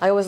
I always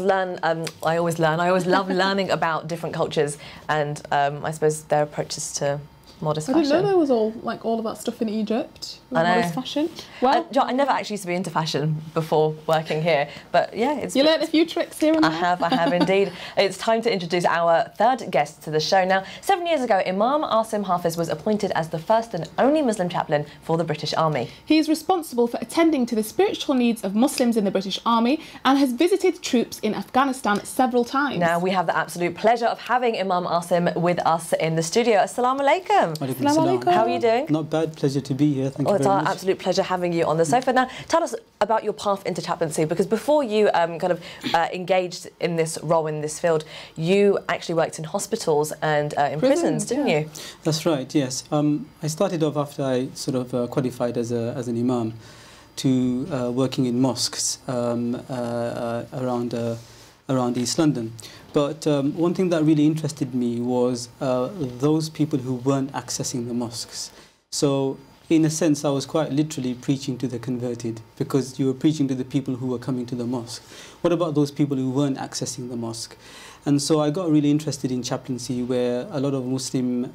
love learning about different cultures and I suppose their approaches to modest fashion. I didn't know there was all of that stuff in Egypt. I know. Modest fashion. Well, I never actually used to be into fashion before working here, but yeah, you learned a few tricks here and there. I have indeed. It's time to introduce our third guest to the show now. 7 years ago, Imam Asim Hafiz was appointed as the first and only Muslim chaplain for the British Army. He is responsible for attending to the spiritual needs of Muslims in the British Army and has visited troops in Afghanistan several times. Now, we have the absolute pleasure of having Imam Asim with us in the studio. Assalamu alaikum. Assalamu alaikum. How are you doing? Not bad. Pleasure to be here. Thank you very much. It's our absolute pleasure having you on the sofa. Now, tell us about your path into chaplaincy, because before you engaged in this role in this field, you actually worked in hospitals and in prisons, didn't you? That's right. Yes. I started off after I sort of qualified as an imam to working in mosques around East London. But one thing that really interested me was those people who weren't accessing the mosques. So, in a sense, I was quite literally preaching to the converted, because you were preaching to the people who were coming to the mosque. What about those people who weren't accessing the mosque? And so I got really interested in chaplaincy, where a lot of Muslim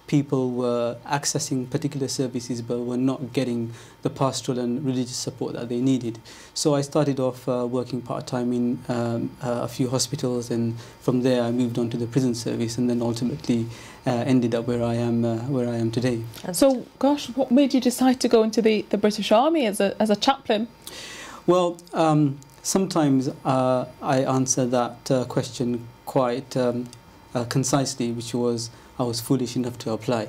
people were accessing particular services but were not getting the pastoral and religious support that they needed. So I started off working part-time in a few hospitals, and from there I moved on to the prison service, and then ultimately ended up where I am today. So, gosh, what made you decide to go into the British Army as a chaplain? Well, sometimes I answer that question quite concisely, which was, I was foolish enough to apply.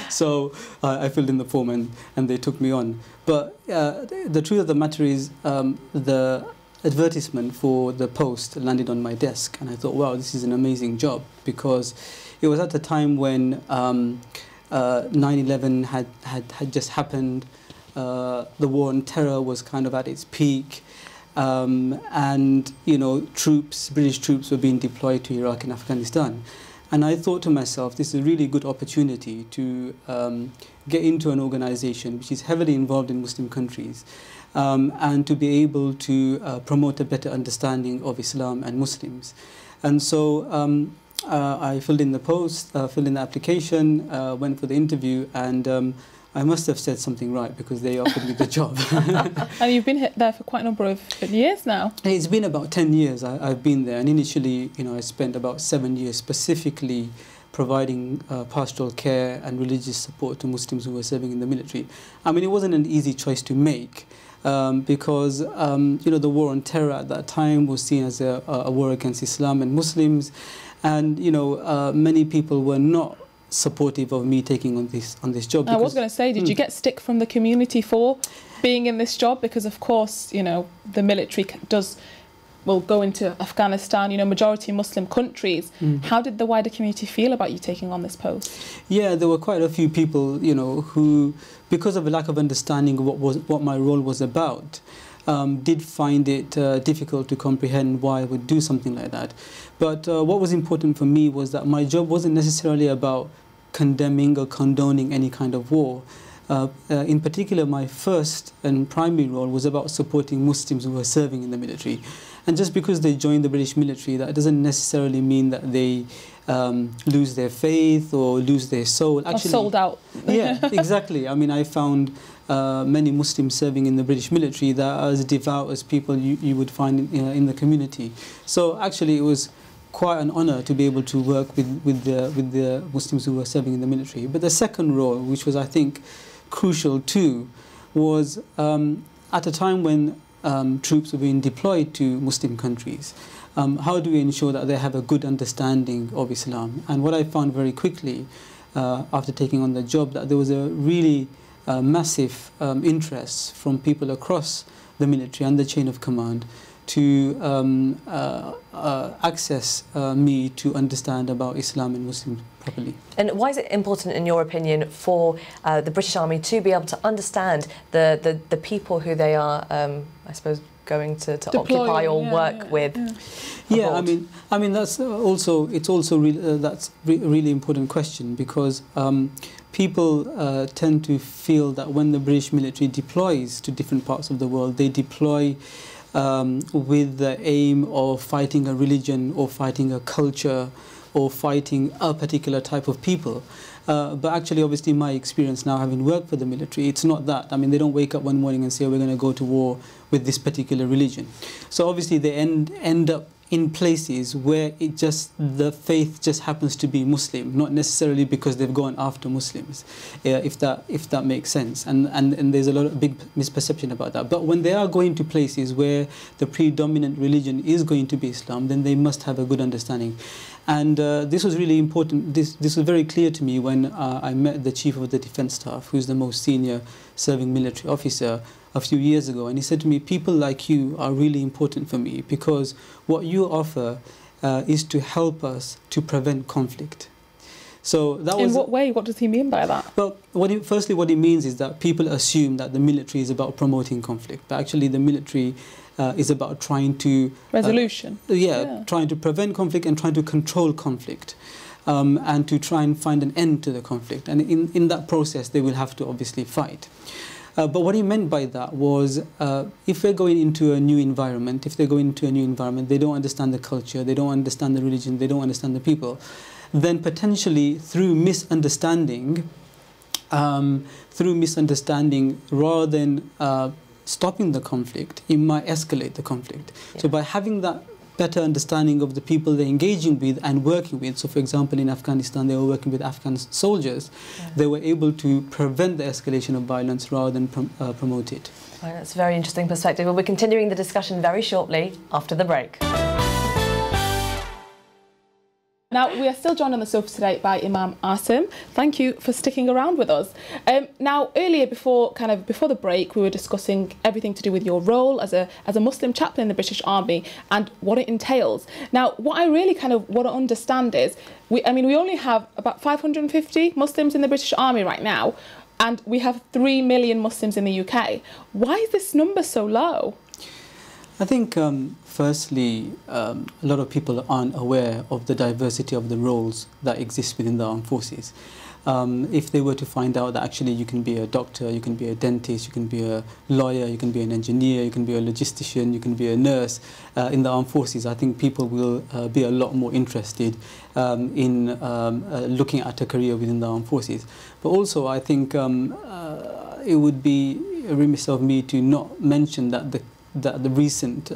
So I filled in the form and they took me on. But the truth of the matter is, the advertisement for the post landed on my desk, and I thought, wow, this is an amazing job, because it was at a time when 9/11 had just happened. The war on terror was kind of at its peak. And, you know, British troops were being deployed to Iraq and Afghanistan. And I thought to myself, this is a really good opportunity to get into an organization which is heavily involved in Muslim countries, and to be able to promote a better understanding of Islam and Muslims. And so I filled in the post, filled in the application, went for the interview, and I must have said something right, because they offered me the job. And you've been there for quite a number of years now. It's been about 10 years I've been there, and initially, you know, I spent about 7 years specifically providing pastoral care and religious support to Muslims who were serving in the military. I mean, it wasn't an easy choice to make, because you know, the war on terror at that time was seen as a war against Islam and Muslims, and you know, many people were not supportive of me taking on this job. I was going to say, did you get stick from the community for being in this job? Because of course, you know, the military will go into Afghanistan, you know, majority Muslim countries. How did the wider community feel about you taking on this post? Yeah, there were quite a few people, you know, who, because of a lack of understanding of what my role was about, did find it difficult to comprehend why I would do something like that. But what was important for me was that my job wasn't necessarily about condemning or condoning any kind of war. In particular, my first and primary role was about supporting Muslims who were serving in the military. And just because they joined the British military, that doesn't necessarily mean that they lose their faith or lose their soul. Actually, or sold out. Yeah, exactly. I mean, I found many Muslims serving in the British military that are as devout as people you would find in the community. So actually, it was quite an honor to be able to work with the Muslims who were serving in the military. But the second role, which was, I think, crucial too, was at a time when troops were being deployed to Muslim countries. How do we ensure that they have a good understanding of Islam? And what I found very quickly after taking on the job, that there was a really massive interest from people across the military and the chain of command to access me to understand about Islam and Muslims properly. And why is it important, in your opinion, for the British Army to be able to understand the people who they are, I suppose, going to occupy or work with? Yeah, I mean that's also that's really important question, because people tend to feel that when the British military deploys to different parts of the world, they deploy with the aim of fighting a religion or fighting a culture or fighting a particular type of people. But actually, obviously, my experience now, having worked for the military, it's not that. I mean, they don't wake up one morning and say, we're going to go to war with this particular religion. So obviously, they end up in places where the faith just happens to be Muslim, not necessarily because they've gone after Muslims, if that makes sense. And there's a lot of big misperception about that. But when they are going to places where the predominant religion is going to be Islam, then they must have a good understanding. And this was really important. This was very clear to me when I met the Chief of the Defence Staff, who's the most senior serving military officer, a few years ago. And he said to me, people like you are really important for me because what you offer is to help us to prevent conflict. So that was... In what way? What does he mean by that? Well, firstly, what he means is that people assume that the military is about promoting conflict, but actually the military is about trying to... Resolution. Trying to prevent conflict and trying to control conflict. And to try and find an end to the conflict. And in that process, they will have to obviously fight. But what he meant by that was, if we're going into a new environment, they don't understand the culture, they don't understand the religion, they don't understand the people, then potentially through misunderstanding, rather than stopping the conflict, it might escalate the conflict. Yeah. So by having that better understanding of the people they're engaging with and working with. So, for example, in Afghanistan, they were working with Afghan soldiers. Yeah. They were able to prevent the escalation of violence rather than promote it. Right, that's a very interesting perspective. Well, we're continuing the discussion very shortly after the break. Now, we are still joined on the sofa today by Imam Asim. Thank you for sticking around with us. Now, earlier, before the break, we were discussing everything to do with your role as a Muslim chaplain in the British Army and what it entails. Now, what I really want to understand is, we only have about 550 Muslims in the British Army right now, and we have 3 million Muslims in the UK. Why is this number so low? I think, firstly, a lot of people aren't aware of the diversity of the roles that exist within the armed forces. If they were to find out that actually you can be a doctor, you can be a dentist, you can be a lawyer, you can be an engineer, you can be a logistician, you can be a nurse in the armed forces, I think people will be a lot more interested in looking at a career within the armed forces. But also, I think it would be remiss of me to not mention that the recent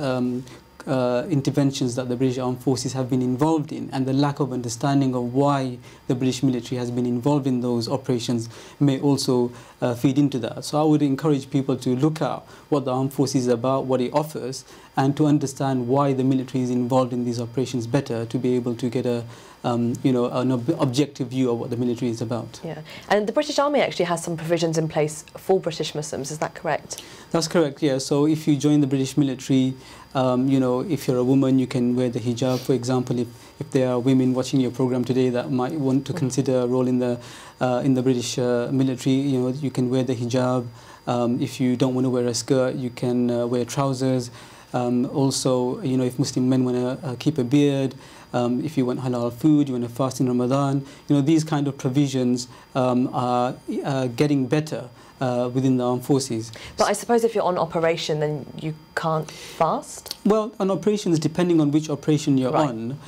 interventions that the British Armed Forces have been involved in and the lack of understanding of why the British military has been involved in those operations may also feed into that. So I would encourage people to look at what the Armed Forces is about, what it offers, and to understand why the military is involved in these operations better, to be able to get an objective view of what the military is about. Yeah, and the British Army actually has some provisions in place for British Muslims, is that correct? That's correct, yeah. So if you join the British military, if you're a woman, you can wear the hijab. For example, if there are women watching your program today that might want to consider a role in the British military, you can wear the hijab. If you don't want to wear a skirt, you can wear trousers. Also, if Muslim men want to keep a beard, if you want halal food, you want to fast in Ramadan, these kind of provisions are getting better within the armed forces. But I suppose if you're on operation, then you can't fast? Well, on operations, depending on which operation you're on,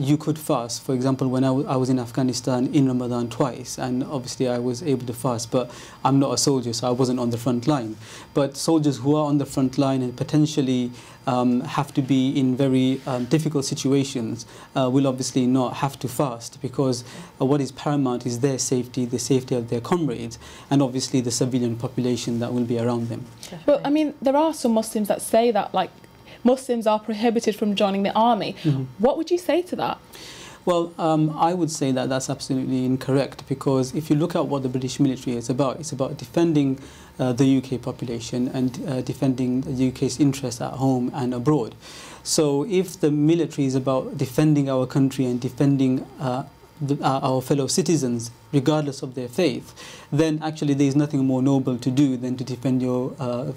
you could fast. For example, when I was in Afghanistan in Ramadan twice, and obviously I was able to fast, but I'm not a soldier, so I wasn't on the front line. But soldiers who are on the front line and potentially have to be in very difficult situations will obviously not have to fast, because what is paramount is their safety, the safety of their comrades, and obviously the civilian population that will be around them. But I mean, there are some Muslims that say that Muslims are prohibited from joining the army. Mm-hmm. What would you say to that? Well, I would say that that's absolutely incorrect, because if you look at what the British military is about, it's about defending the UK population and defending the UK's interests at home and abroad. So if the military is about defending our country and defending our fellow citizens, regardless of their faith, then actually there is nothing more noble to do than to defend your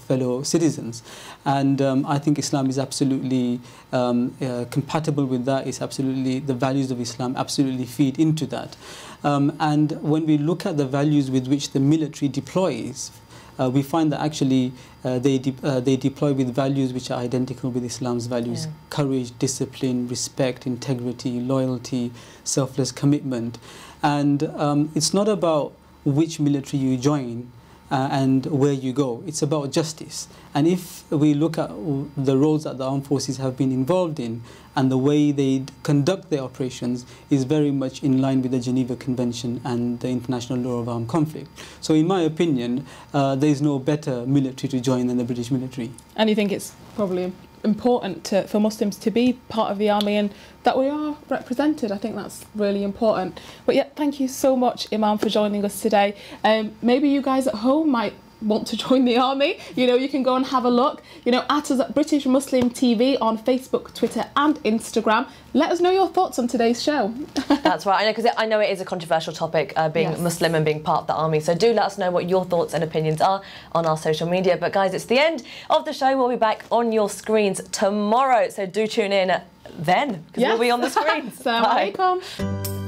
fellow citizens. And I think Islam is absolutely compatible with that. It's absolutely, the values of Islam absolutely feed into that. And when we look at the values with which the military deploys, we find that actually they deploy with values which are identical with Islam's values: courage, discipline, respect, integrity, loyalty, selfless commitment. And it's not about which military you join and where you go. It's about justice. And if we look at the roles that the armed forces have been involved in and the way they conduct their operations is very much in line with the Geneva Convention and the International Law of Armed Conflict. So in my opinion, there is no better military to join than the British military. And you think it's probably important for Muslims to be part of the army and that we are represented. I think that's really important. But yeah, thank you so much, Imam, for joining us today. Maybe you guys at home might want to join the army. You know, you can go and have a look. You know, at us at British Muslim TV on Facebook, Twitter and Instagram. Let us know your thoughts on today's show. That's right. I know, because I know it is a controversial topic, being Muslim and being part of the army. So do let us know what your thoughts and opinions are on our social media. But guys, it's the end of the show. We'll be back on your screens tomorrow. So do tune in then, because we'll be on the screens. Assalamu alaikum.